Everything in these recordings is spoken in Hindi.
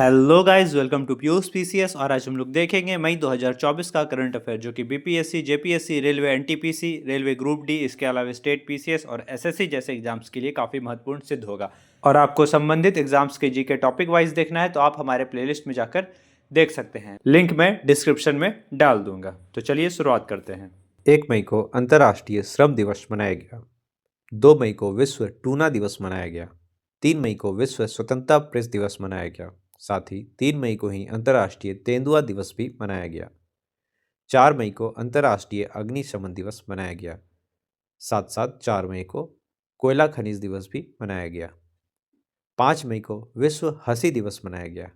Hello guys, welcome to Piyush PCS. और आज हम लोग देखेंगे मई 2024 का करंट अफेयर, जो कि BPSC, JPSC, railway NTPC, railway group D, इसके अलावा स्टेट पीसीएस और एसएससी जैसे एग्जाम्स के लिए काफ़ी महत्वपूर्ण सिद्ध होगा। और आपको संबंधित एग्जाम्स के जीके टॉपिक वाइज देखना है तो आप हमारे प्लेलिस्ट में जाकर देख सकते हैं। लिंक मैं डिस्क्रिप्शन में डाल दूंगा। तो चलिए शुरुआत करते हैं। 1 मई को अंतर्राष्ट्रीय श्रम दिवस मनाया गया। 2 मई को विश्व टूना दिवस मनाया गया। 3 मई को विश्व स्वतंत्रता प्रेस दिवस मनाया गया। साथ ही 3 मई को ही अंतर्राष्ट्रीय तेंदुआ दिवस भी मनाया गया। 4 मई को अंतर्राष्ट्रीय अग्निशमन दिवस मनाया गया। साथ साथ 4 मई को कोयला खनिज दिवस भी मनाया गया। 5 मई को विश्व हंसी दिवस मनाया गया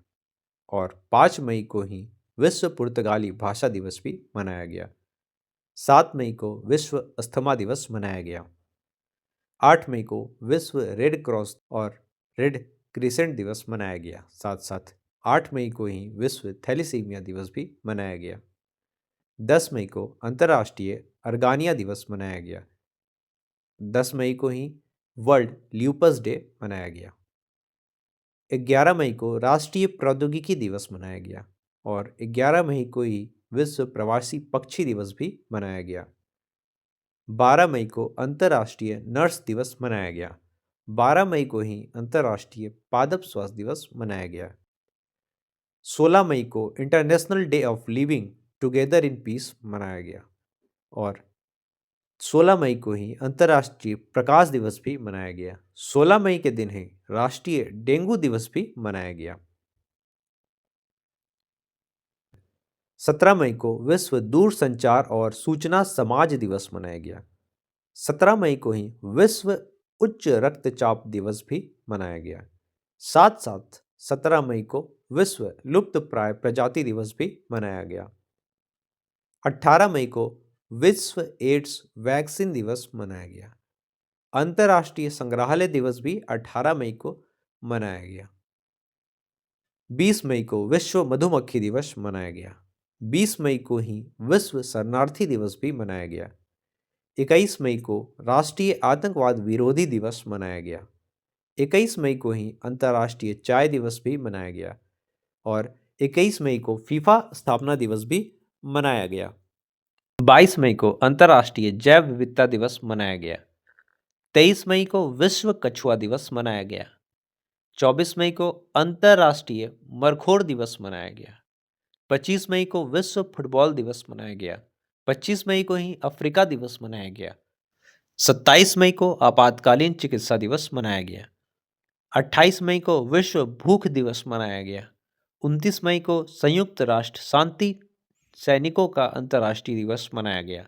और 5 मई को ही विश्व पुर्तगाली भाषा दिवस भी मनाया गया। 7 मई को विश्व अस्थमा दिवस मनाया गया। 8 मई को विश्व रेड क्रॉस और रेड क्रिसेंट दिवस मनाया गया। साथ साथ 8 मई को ही विश्व थैलीसीमिया दिवस भी मनाया गया। 10 मई को अंतर्राष्ट्रीय अर्गानिया दिवस मनाया गया। 10 मई को ही वर्ल्ड ल्यूपस डे मनाया गया। 11 मई को राष्ट्रीय प्रौद्योगिकी दिवस मनाया गया और 11 मई को ही विश्व प्रवासी पक्षी दिवस भी मनाया गया। 12 मई को अंतर्राष्ट्रीय नर्स दिवस मनाया गया। 12 मई को ही अंतर्राष्ट्रीय पादप स्वास्थ्य दिवस मनाया गया। 16 मई को international day of living together in peace मनाया गया और 16 मई को ही अंतर्राष्ट्रीय प्रकाश दिवस भी मनाया गया। 16 मई के दिन ही राष्ट्रीय डेंगू दिवस भी मनाया गया। 17 मई को विश्व दूरसंचार और सूचना समाज दिवस मनाया गया। 17 मई को ही विश्व उच्च रक्तचाप दिवस भी मनाया गया। साथ साथ 17 मई को विश्व लुप्त प्राय प्रजाति दिवस भी मनाया गया। 18 मई को विश्व एड्स वैक्सीन दिवस मनाया गया। अंतर्राष्ट्रीय संग्रहालय दिवस भी 18 मई को मनाया गया। 20 मई को विश्व मधुमक्खी दिवस मनाया गया। 20 मई को ही विश्व शरणार्थी दिवस भी मनाया गया। 21 मई को राष्ट्रीय आतंकवाद विरोधी दिवस मनाया गया। 21 मई को ही अंतर्राष्ट्रीय चाय दिवस भी मनाया गया और 21 मई को फीफा स्थापना दिवस भी मनाया गया। 22 मई को अंतर्राष्ट्रीय जैव विविधता दिवस मनाया गया। 23 मई को विश्व कछुआ दिवस मनाया गया। 24 मई को अंतर्राष्ट्रीय मरखोर दिवस मनाया गया। 25 मई को विश्व फुटबॉल दिवस मनाया गया। 25 मई को ही अफ्रीका दिवस मनाया गया। 27 मई को आपातकालीन चिकित्सा दिवस मनाया गया। 28 मई को विश्व भूख दिवस मनाया गया। 29 मई को संयुक्त राष्ट्र शांति सैनिकों का अंतर्राष्ट्रीय दिवस मनाया गया।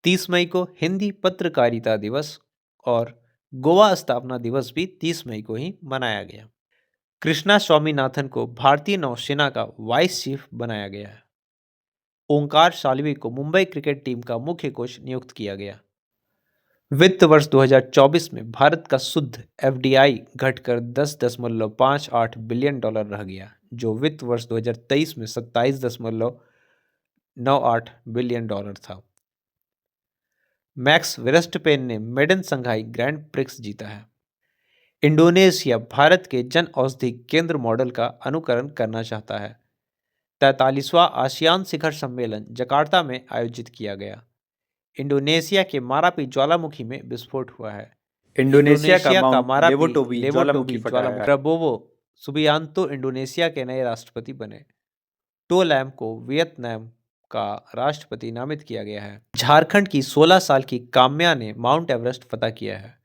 30 मई को हिंदी पत्रकारिता दिवस और गोवा स्थापना दिवस भी 30 मई को ही मनाया गया। कृष्णा स्वामीनाथन को भारतीय नौसेना का वाइस चीफ बनाया गया है। ओंकार शाल्वी को मुंबई क्रिकेट टीम का मुख्य कोच नियुक्त किया गया। वित्त वर्ष 2024 में भारत का शुद्ध एफडीआई घटकर 10.58 बिलियन डॉलर रह गया, जो वित्त वर्ष 2023 में 27.98 बिलियन डॉलर था। मैक्स वेरस्टपेन ने मेडन संघाई ग्रैंड प्रिक्स जीता है। इंडोनेशिया भारत के जन औषधि केंद्र मॉडल का अनुकरण करना चाहता है। 43वां आसियान शिखर सम्मेलन जकार्ता में आयोजित किया गया। इंडोनेशिया के मारापी ज्वालामुखी में विस्फोट हुआ है। इंडोनेशिया का माउंट मारापी लेवोटोवी ज्वालामुखी फटा है। प्रबोवो सुबियांतो इंडोनेशिया के नए राष्ट्रपति बने। टो लैम को वियतनाम का राष्ट्रपति नामित किया गया है। झारखंड की 16 साल की काम्या ने माउंट एवरेस्ट फतह किया है।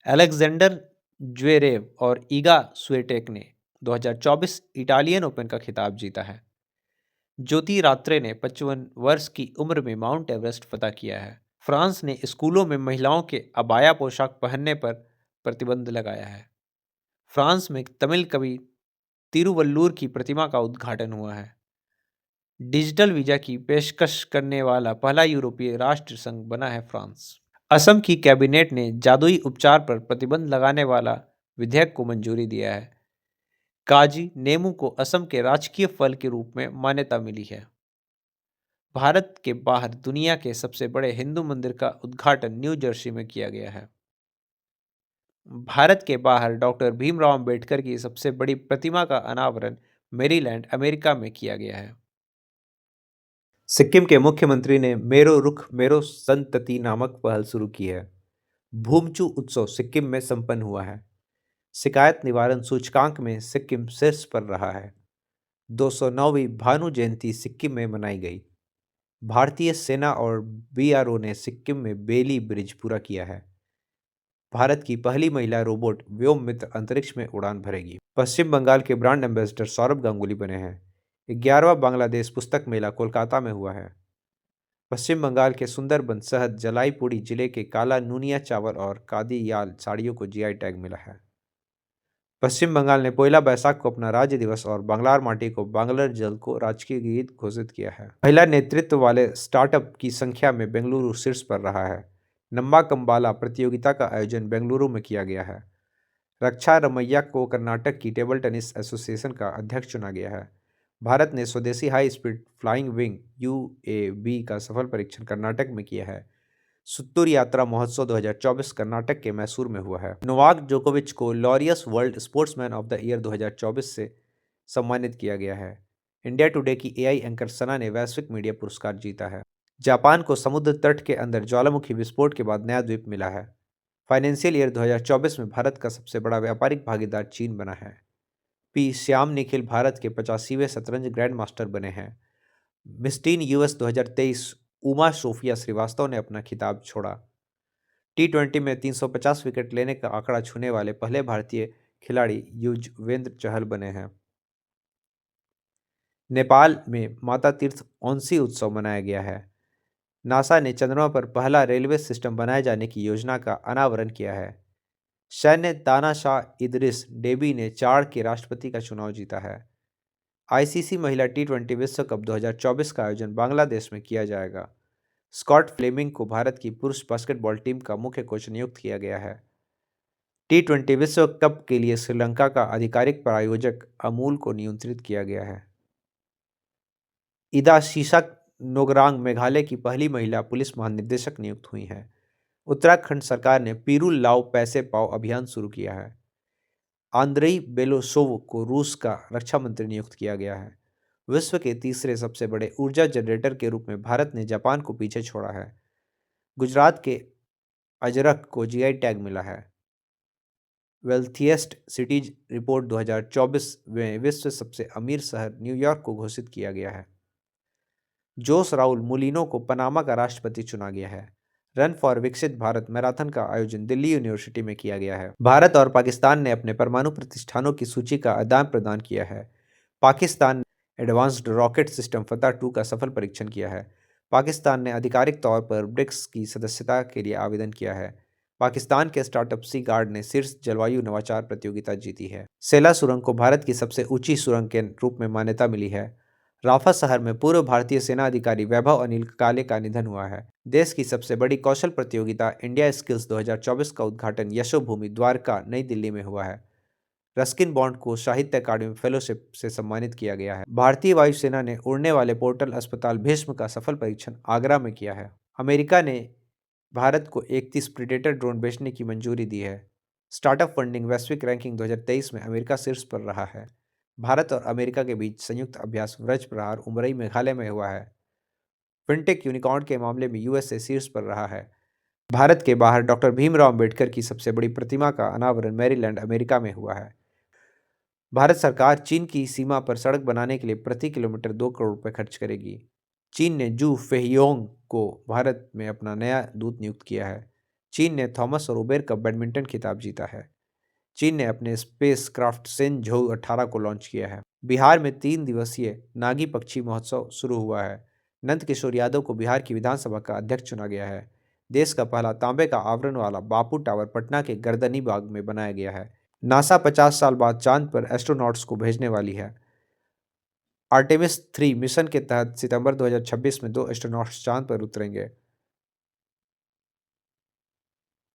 अलेक्जेंडर ज्वेरेव और ईगा स्विएटेक ने 2024 इटालियन ओपन का खिताब जीता है। ज्योति रात्रे ने 55 वर्ष की उम्र में माउंट एवरेस्ट फतह किया है। फ्रांस ने स्कूलों में महिलाओं के अबाया पोशाक पहनने पर प्रतिबंध लगाया है। फ्रांस में तमिल कवि तिरुवल्लुर की प्रतिमा का उद्घाटन हुआ है। डिजिटल वीजा की पेशकश करने वाला पहला यूरोपीय राष्ट्र संघ बना है फ्रांस। असम की कैबिनेट ने जादुई उपचार पर प्रतिबंध लगाने वाला विधेयक को मंजूरी दिया है। काजी नेमू को असम के राजकीय फल के रूप में मान्यता मिली है। भारत के बाहर दुनिया के सबसे बड़े हिंदू मंदिर का उद्घाटन न्यू जर्सी में किया गया है। भारत के बाहर डॉक्टर भीमराव अंबेडकर की सबसे बड़ी प्रतिमा का अनावरण मेरीलैंड, अमेरिका में किया गया है। सिक्किम के मुख्यमंत्री ने मेरो रुख मेरो संतति नामक पहल शुरू की है। भूमचू उत्सव सिक्किम में संपन्न हुआ है। शिकायत निवारण सूचकांक में सिक्किम शीर्ष पर रहा है। 209वीं भानु जयंती सिक्किम में मनाई गई। भारतीय सेना और बीआरओ ने सिक्किम में बेली ब्रिज पूरा किया है। भारत की पहली महिला रोबोट व्योम मित्र अंतरिक्ष में उड़ान भरेगी। पश्चिम बंगाल के ब्रांड एम्बेसडर सौरभ गांगुली बने हैं। 11वां बांग्लादेश पुस्तक मेला कोलकाता में हुआ है। पश्चिम बंगाल के सुंदरबन शहद जलाईपुड़ी जिले के काला नूनिया चावल और कादियाल साड़ियों को जीआई टैग मिला है। पश्चिम बंगाल ने पोयला बैसाख को अपना राज्य दिवस और बांग्लार माटी को बांग्लार जल को राजकीय गीत घोषित किया है। महिला नेतृत्व वाले स्टार्टअप की संख्या में बेंगलुरु शीर्ष पर रहा है। नम्बा कंबाला प्रतियोगिता का आयोजन बेंगलुरु में किया गया है। रक्षा रमैया को कर्नाटक की टेबल टेनिस एसोसिएशन का अध्यक्ष चुना गया है। भारत ने स्वदेशी high speed flying wing UAV का सफल परीक्षण कर्नाटक में किया है। सुत्तूर यात्रा महोत्सव 2024 कर्नाटक के मैसूर में हुआ है। नोवाक जोकोविच को Laureus world sportsman of the year 2024 से सम्मानित किया गया है। इंडिया टुडे की एआई एंकर सना ने वैश्विक मीडिया पुरस्कार जीता है। जापान को समुद्र तट के अंदर ज्वालामुखी विस्फोट के बाद नया द्वीप मिला है। फाइनेंशियल ईयर 2024 में भारत का सबसे बड़ा व्यापारिक भागीदार चीन बना है। पी श्याम निखिल भारत के 85वें शतरंज ग्रैंड मास्टर बने हैं। मिस्टीन यूएस 2023 उमा सोफिया श्रीवास्तव ने अपना खिताब छोड़ा। टी20 में 350 विकेट लेने का आंकड़ा छूने वाले पहले भारतीय खिलाड़ी युजवेंद्र चहल बने हैं। नेपाल में माता तीर्थ औंसी उत्सव मनाया गया है। नासा ने चंद्रमा पर पहला रेलवे सिस्टम बनाए जाने की योजना का अनावरण किया है। सैन्य तानाशाह इदरिस डेबी ने चार के राष्ट्रपति का चुनाव जीता है। आईसीसी महिला टी20 विश्व कप 2024 का आयोजन बांग्लादेश में किया जाएगा। स्कॉट फ्लेमिंग को भारत की पुरुष बास्केटबॉल टीम का मुख्य कोच नियुक्त किया गया है। टी20 विश्व कप के लिए श्रीलंका का आधिकारिक प्रायोजक अमूल को नियंत्रित किया गया है। इदा शीशक नोगरांग मेघालय की पहली महिला पुलिस महानिदेशक नियुक्त हुई हैं। उत्तराखंड सरकार ने पीरुल लाओ पैसे पाओ अभियान शुरू किया है। आंद्रेई बेलोसोव को रूस का रक्षा मंत्री नियुक्त किया गया है। विश्व के तीसरे सबसे बड़े ऊर्जा जनरेटर के रूप में भारत ने जापान को पीछे छोड़ा है। गुजरात के अजरक को जीआई टैग मिला है। वेल्थिएस्ट सिटीज रिपोर्ट 2024 में विश्व सबसे अमीर शहर न्यूयॉर्क को घोषित किया गया है। जोस राउल मुलिनो को पनामा का राष्ट्रपति चुना गया है। रन फॉर विकसित भारत मैराथन का आयोजन दिल्ली यूनिवर्सिटी में किया गया है। भारत और पाकिस्तान ने अपने परमाणु प्रतिष्ठानों की सूची का आदान प्रदान किया है। पाकिस्तान ने एडवांस्ड रॉकेट सिस्टम फतह 2 का सफल परीक्षण किया है। पाकिस्तान ने आधिकारिक तौर पर ब्रिक्स की सदस्यता के लिए आवेदन किया है। पाकिस्तान के स्टार्टअप सी गार्ड ने शीर्ष जलवायु नवाचार प्रतियोगिता जीती है। सेला सुरंग को भारत की सबसे ऊंची सुरंग के रूप में मान्यता मिली है। राफा शहर में पूर्व भारतीय सेना अधिकारी वैभव अनिल काले का निधन हुआ है। देश की सबसे बड़ी कौशल प्रतियोगिता इंडिया स्किल्स 2024 का उद्घाटन यशोभूमि द्वारका नई दिल्ली में हुआ है। रस्किन बॉन्ड को साहित्य अकादमी फेलोशिप से सम्मानित किया गया है। भारतीय वायुसेना ने उड़ने वाले पोर्टल अस्पताल भीष्म का सफल परीक्षण आगरा में किया है। अमेरिका ने भारत को 31 प्रीडेटर ड्रोन बेचने की मंजूरी दी है। स्टार्टअप फंडिंग वैश्विक रैंकिंग 2023 में अमेरिका शीर्ष पर रहा है। भारत और अमेरिका के बीच संयुक्त अभ्यास व्रज प्रहार उमरई मेघालय में हुआ है। फिनटेक यूनिकॉर्न के मामले में यूएसए शीर्ष पर रहा है। भारत के बाहर डॉक्टर भीमराव अंबेडकर की सबसे बड़ी प्रतिमा का अनावरण मैरीलैंड, अमेरिका में हुआ है। भारत सरकार चीन की सीमा पर सड़क बनाने के लिए प्रति किलोमीटर 2 करोड़ रुपए खर्च करेगी। चीन ने जू फेहियोंग को भारत में अपना नया दूत नियुक्त किया है। चीन ने थॉमस और उबेर का बैडमिंटन खिताब जीता है। चीन ने अपने स्पेस क्राफ्ट सेनझोउ 18 को लॉन्च किया है। बिहार में 3 दिवसीय नागी पक्षी महोत्सव शुरू हुआ है। नंद किशोर यादव को बिहार की विधानसभा का अध्यक्ष चुना गया है। देश का पहला तांबे का आवरण वाला बापू टावर पटना के गर्दनी बाग में बनाया गया है। नासा 50 साल बाद चांद पर एस्ट्रोनॉट्स को भेजने वाली है। आर्टेमिस 3 मिशन के तहत सितंबर 2026 में 2 एस्ट्रोनॉट्स चांद पर उतरेंगे।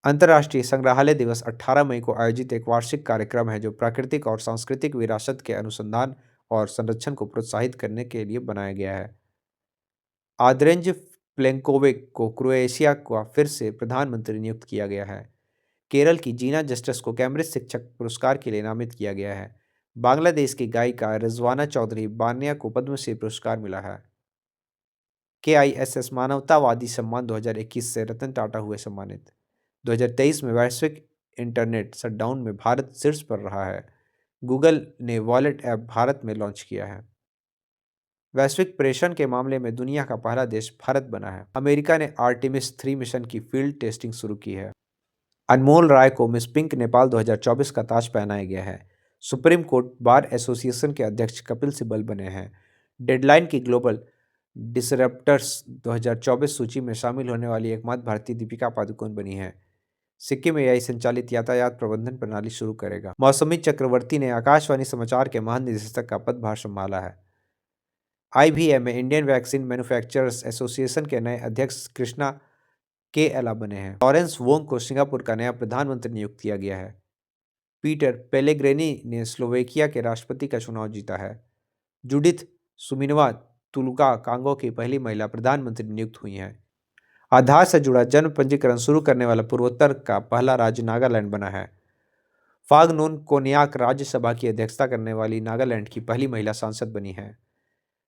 अंतर्राष्ट्रीय संग्रहालय दिवस 18 मई को आयोजित एक वार्षिक कार्यक्रम है जो प्राकृतिक और सांस्कृतिक विरासत के अनुसंधान और संरक्षण को प्रोत्साहित करने के लिए बनाया गया है। आद्रेंज प्लेंकोविक को क्रोएशिया का फिर से प्रधानमंत्री नियुक्त किया गया है। केरल की जीना जस्टिस को कैम्ब्रिज शिक्षक पुरस्कार के लिए नामित किया गया है। बांग्लादेश की गायिका रिजवाना चौधरी बानिया को पद्मश्री पुरस्कार मिला है। KISS मानवतावादी सम्मान 2021 से रतन टाटा हुए सम्मानित। 2023 में वैश्विक इंटरनेट शटडाउन में भारत शीर्ष पर रहा है। गूगल ने वॉलेट ऐप भारत में लॉन्च किया है। वैश्विक प्रेषण के मामले में दुनिया का पहला देश भारत बना है। अमेरिका ने आर्टेमिस 3 मिशन की फील्ड टेस्टिंग शुरू की है। अनमोल राय को मिस पिंक नेपाल 2024 का ताज पहनाया गया है। सुप्रीम कोर्ट बार एसोसिएशन के अध्यक्ष कपिल सिब्बल बने हैं। डेडलाइन की ग्लोबल डिसरप्टर्स 2024 सूची में शामिल होने वाली एकमात्र भारतीय दीपिका पादुकोण बनी है। सिक्किम AI संचालित यातायात प्रबंधन प्रणाली शुरू करेगा। मौसमी चक्रवर्ती ने आकाशवाणी समाचार के महानिदेशक का पदभार संभाला है। IVM में इंडियन वैक्सीन मैन्युफैक्चरर्स एसोसिएशन के नए अध्यक्ष कृष्णा के एला बने हैं। लॉरेंस वोंग को सिंगापुर का नया प्रधानमंत्री नियुक्त किया गया है। पीटर पेलेग्रिनी ने स्लोवेकिया के राष्ट्रपति का चुनाव जीता है। जुडिथ सुमिनवा तुलुका कांगो की पहली महिला प्रधानमंत्री नियुक्त हुई हैं। आधार से जुड़ा जन्म पंजीकरण शुरू करने वाला पूर्वोत्तर का पहला राज्य नागालैंड बना है। फागनोन कोन्याक राज्यसभा की अध्यक्षता करने वाली नागालैंड की पहली महिला सांसद बनी है।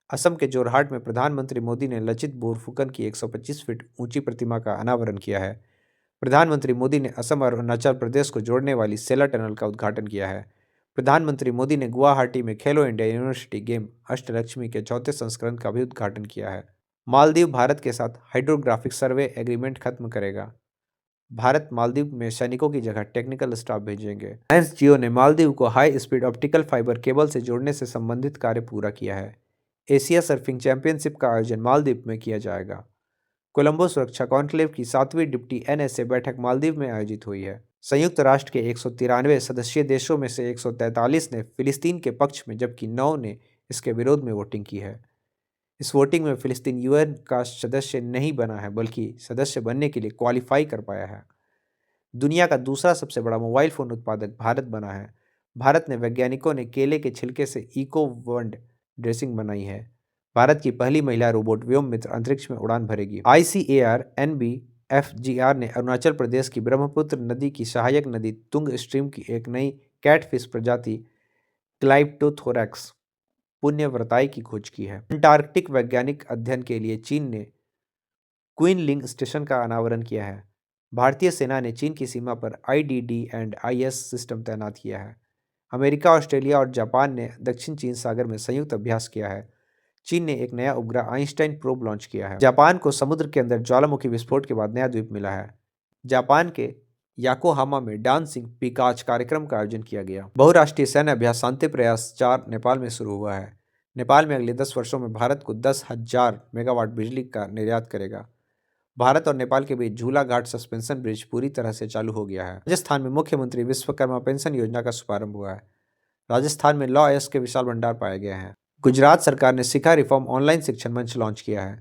असम के जोरहाट में प्रधानमंत्री मोदी ने लचित बोरफुकन की 125 फीट ऊंची प्रतिमा का अनावरण किया है। प्रधानमंत्री मोदी ने असम और अरुणाचल प्रदेश को जोड़ने वाली सेला टनल का उद्घाटन किया है। प्रधानमंत्री मोदी ने गुवाहाटी में खेलो इंडिया यूनिवर्सिटी गेम अष्टलक्ष्मी के चौथे संस्करण का भी उद्घाटन किया है। मालदीव भारत के साथ हाइड्रोग्राफिक सर्वे एग्रीमेंट खत्म करेगा। भारत मालदीव में सैनिकों की जगह टेक्निकल स्टाफ भेजेंगे। रिलायंस जियो ने मालदीव को high speed optical fibre cable से जोड़ने से संबंधित कार्य पूरा किया है। एशिया सर्फिंग चैंपियनशिप का आयोजन मालदीव में किया जाएगा। कोलंबो सुरक्षा कॉन्क्लेव की 7वीं डिप्टी NSA बैठक मालदीव में आयोजित हुई है। संयुक्त राष्ट्र के 193 सदस्यीय देशों में से 143 ने फिलिस्तीन के पक्ष में जबकि 9 ने इसके विरोध में वोटिंग की है। इस वोटिंग में फिलिस्तीन UN का सदस्य नहीं बना है बल्कि सदस्य बनने के लिए क्वालिफाई कर पाया है। दुनिया का दूसरा सबसे बड़ा मोबाइल फ़ोन उत्पादक भारत बना है। भारत ने वैज्ञानिकों ने केले के छिलके से इको वंड ड्रेसिंग बनाई है। भारत की पहली महिला रोबोट व्योम मित्र अंतरिक्ष में उड़ान भरेगी। ICAR NBFGR ने अरुणाचल प्रदेश की ब्रह्मपुत्र नदी की सहायक नदी तुंग स्ट्रीम की एक नई कैटफिश प्रजाति क्लाइप्टोथोरैक्स पुण्यव्रताई की खोज की है। अंटार्कटिक वैज्ञानिक अध्ययन के लिए चीन ने क्वीनलिंग स्टेशन का अनावरण किया है। भारतीय सेना ने चीन की सीमा पर IDD&IS सिस्टम तैनात किया है। अमेरिका, ऑस्ट्रेलिया और जापान ने दक्षिण चीन सागर में संयुक्त अभ्यास किया है। चीन ने एक नया उपग्रह आइंस्टाइन प्रोब लॉन्च किया है। जापान को समुद्र के अंदर ज्वालामुखी विस्फोट के बाद नया द्वीप मिला है। जापान के याकोहामा में डांसिंग पिकाच कार्यक्रम का आयोजन किया गया। बहुराष्ट्रीय सैन्य अभ्यास शांति प्रयास 4 नेपाल में शुरू हुआ है। नेपाल में अगले 10 वर्षों में भारत को 10,000 मेगावाट बिजली का निर्यात करेगा। भारत और नेपाल के बीच झूला घाट सस्पेंशन ब्रिज पूरी तरह से चालू हो गया है। राजस्थान में मुख्यमंत्री विश्वकर्मा पेंशन योजना का शुभारंभ हुआ है। राजस्थान में लॉ एस के विशाल भंडार पाए गए हैं। गुजरात सरकार ने शिखा रिफॉर्म ऑनलाइन शिक्षण मंच लॉन्च किया है।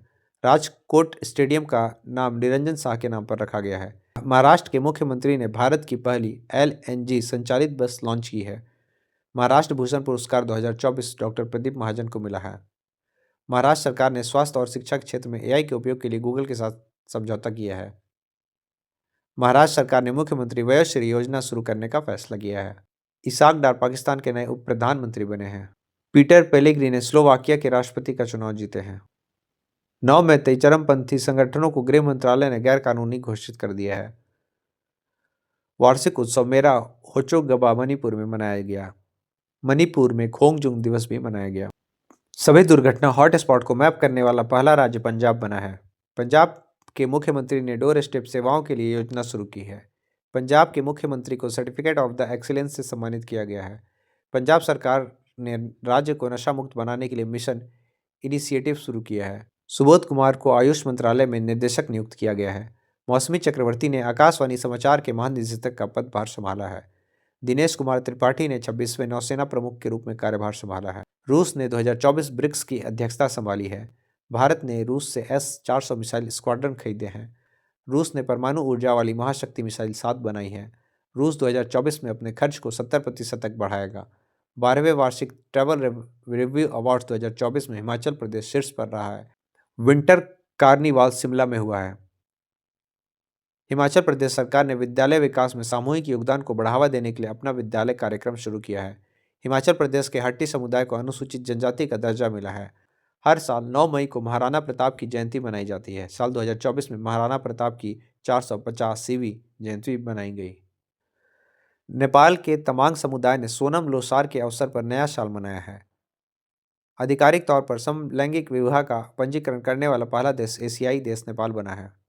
राजकोट स्टेडियम का नाम निरंजन शाह के नाम पर रखा गया है। महाराष्ट्र के मुख्यमंत्री ने भारत की पहली LNG संचालित बस लॉन्च की है। महाराष्ट्र भूषण पुरस्कार 2024 डॉक्टर प्रदीप महाजन को मिला है। महाराष्ट्र सरकार ने स्वास्थ्य और शिक्षा के क्षेत्र में AI के उपयोग के लिए गूगल के साथ समझौता किया है। महाराष्ट्र सरकार ने मुख्यमंत्री वयोश्री योजना शुरू करने का फैसला किया है। इसाक डार पाकिस्तान के नए उप प्रधानमंत्री बने हैं। पीटर पेलेग्रिनी ने स्लोवाकिया के राष्ट्रपति का चुनाव जीते हैं। 9 में तय चरमपंथी संगठनों को गृह मंत्रालय ने गैर कानूनी घोषित कर दिया है। वार्षिक उत्सव मेरा होचोगबा मणिपुर में मनाया गया। मणिपुर में खोंगजुंग दिवस भी मनाया गया। सभी दुर्घटना हॉटस्पॉट को मैप करने वाला पहला राज्य पंजाब बना है। पंजाब के मुख्यमंत्री ने डोर स्टेप सेवाओं के लिए योजना शुरू की है। पंजाब के मुख्यमंत्री को सर्टिफिकेट ऑफ द एक्सीलेंस से सम्मानित किया गया है। पंजाब सरकार ने राज्य को नशा मुक्त बनाने के लिए मिशन इनिशिएटिव शुरू किया है। सुबोध कुमार को आयुष मंत्रालय में निदेशक नियुक्त किया गया है। मौसमी चक्रवर्ती ने आकाशवाणी समाचार के महानिदेशक का पदभार संभाला है। दिनेश कुमार त्रिपाठी ने 26वें नौसेना प्रमुख के रूप में कार्यभार संभाला है। रूस ने 2024 ब्रिक्स की अध्यक्षता संभाली है। भारत ने रूस से S-400 मिसाइल स्क्वाड्रन खरीदे हैं। रूस ने परमाणु ऊर्जा वाली महाशक्ति मिसाइल 7 बनाई है। रूस 2024 में अपने खर्च को 70% तक बढ़ाएगा। 12वें वार्षिक ट्रैवल रिव्यू अवार्ड्स 2024 में हिमाचल प्रदेश शीर्ष पर रहा है। विंटर कार्निवाल शिमला में हुआ है। हिमाचल प्रदेश सरकार ने विद्यालय विकास में सामूहिक योगदान को बढ़ावा देने के लिए अपना विद्यालय कार्यक्रम शुरू किया है। हिमाचल प्रदेश के हट्टी समुदाय को अनुसूचित जनजाति का दर्जा मिला है। हर साल 9 मई को महाराणा प्रताप की जयंती मनाई जाती है। साल 2024 में महाराणा प्रताप की 450वीं जयंती मनाई गई। नेपाल के तमांग समुदाय ने सोनम लोसार के अवसर पर नया साल मनाया है। आधिकारिक तौर पर समलैंगिक विवाह का पंजीकरण करने वाला पहला देश एशियाई देश नेपाल बना है।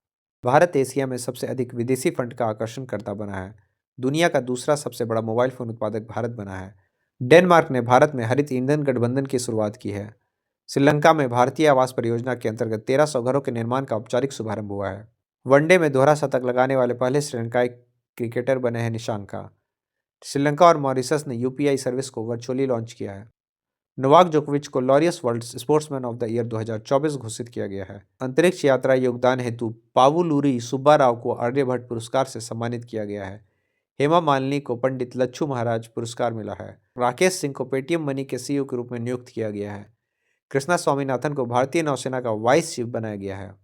भारत एशिया में सबसे अधिक विदेशी फंड का आकर्षण करता बना है। दुनिया का दूसरा सबसे बड़ा मोबाइल फोन उत्पादक भारत बना है। डेनमार्क ने भारत में हरित ईंधन गठबंधन की शुरुआत की है। श्रीलंका में भारतीय आवास परियोजना के अंतर्गत 1300 घरों के निर्माण का औपचारिक शुभारंभ हुआ है। वनडे में दोहरा शतक लगाने वाले पहले श्रीलंकाई क्रिकेटर बने हैं निशांका। श्रीलंका और मॉरिशस ने यूपीआई सर्विस को वर्चुअली लॉन्च किया है। नोवाक जोकोविच को Laureus world sportsman of the year 2024 घोषित किया गया है। अंतरिक्ष यात्रा योगदान हेतु पावुलूरी सुब्बा राव को आर्यभट्ट पुरस्कार से सम्मानित किया गया है। हेमा मालिनी को पंडित लच्छू महाराज पुरस्कार मिला है। राकेश सिंह को पेटीएम मनी के सीईओ के रूप में नियुक्त किया गया है। कृष्णा स्वामीनाथन को भारतीय नौसेना का वाइस चीफ बनाया गया है।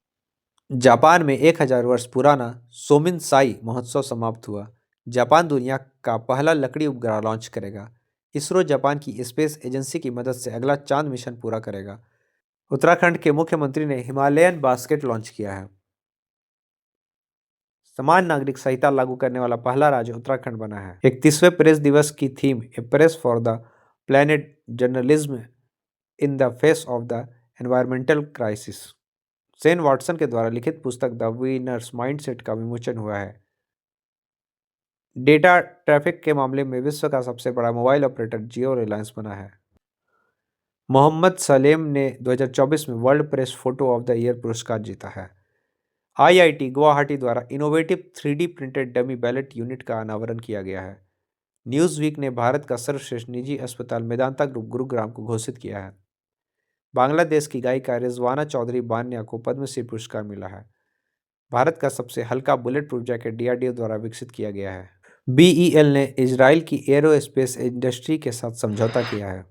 जापान में 1000 वर्ष पुराना सोमिनसाई महोत्सव समाप्त हुआ। जापान दुनिया का पहला लकड़ी उपग्रह लॉन्च करेगा। इसरो जापान की स्पेस एजेंसी की मदद से अगला चांद मिशन पूरा करेगा। उत्तराखंड के मुख्यमंत्री ने हिमालयन बास्केट लॉन्च किया है। समान नागरिक संहिता लागू करने वाला पहला राज्य उत्तराखंड बना है। 31वें प्रेस दिवस की theme A press for the planet, journalism in the face of the environmental crisis. Shane Watson के द्वारा लिखित पुस्तक द विनर्स माइंडसेट का विमोचन हुआ है। डेटा ट्रैफिक के मामले में विश्व का सबसे बड़ा मोबाइल ऑपरेटर जियो रिलायंस बना है। मोहम्मद सलेम ने 2024 में world press photo of the year पुरस्कार जीता है। आईआईटी गुवाहाटी द्वारा innovative 3D printed dummy ballot unit का अनावरण किया गया है। न्यूज़वीक ने भारत का सर्वश्रेष्ठ निजी अस्पताल मेदांता ग्रुप गुरुग्राम को घोषित किया है। बांग्लादेश की गायिका रिजवाना चौधरी बान्या को पद्मश्री पुरस्कार मिला है। भारत का सबसे हल्का बुलेट प्रूफ जैकेट डीआरडीओ द्वारा विकसित किया गया है। बीईएल ने इजराइल की एरोस्पेस इंडस्ट्री के साथ समझौता किया है।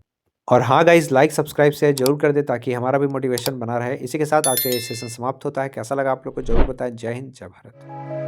और हाँ गाइज, लाइक सब्सक्राइब शेयर जरूर कर दे ताकि हमारा भी मोटिवेशन बना रहे। इसी के साथ आज का ये सेशन समाप्त होता है। कैसा लगा आप लोग को जरूर बताएं। जय हिंद, जय भारत।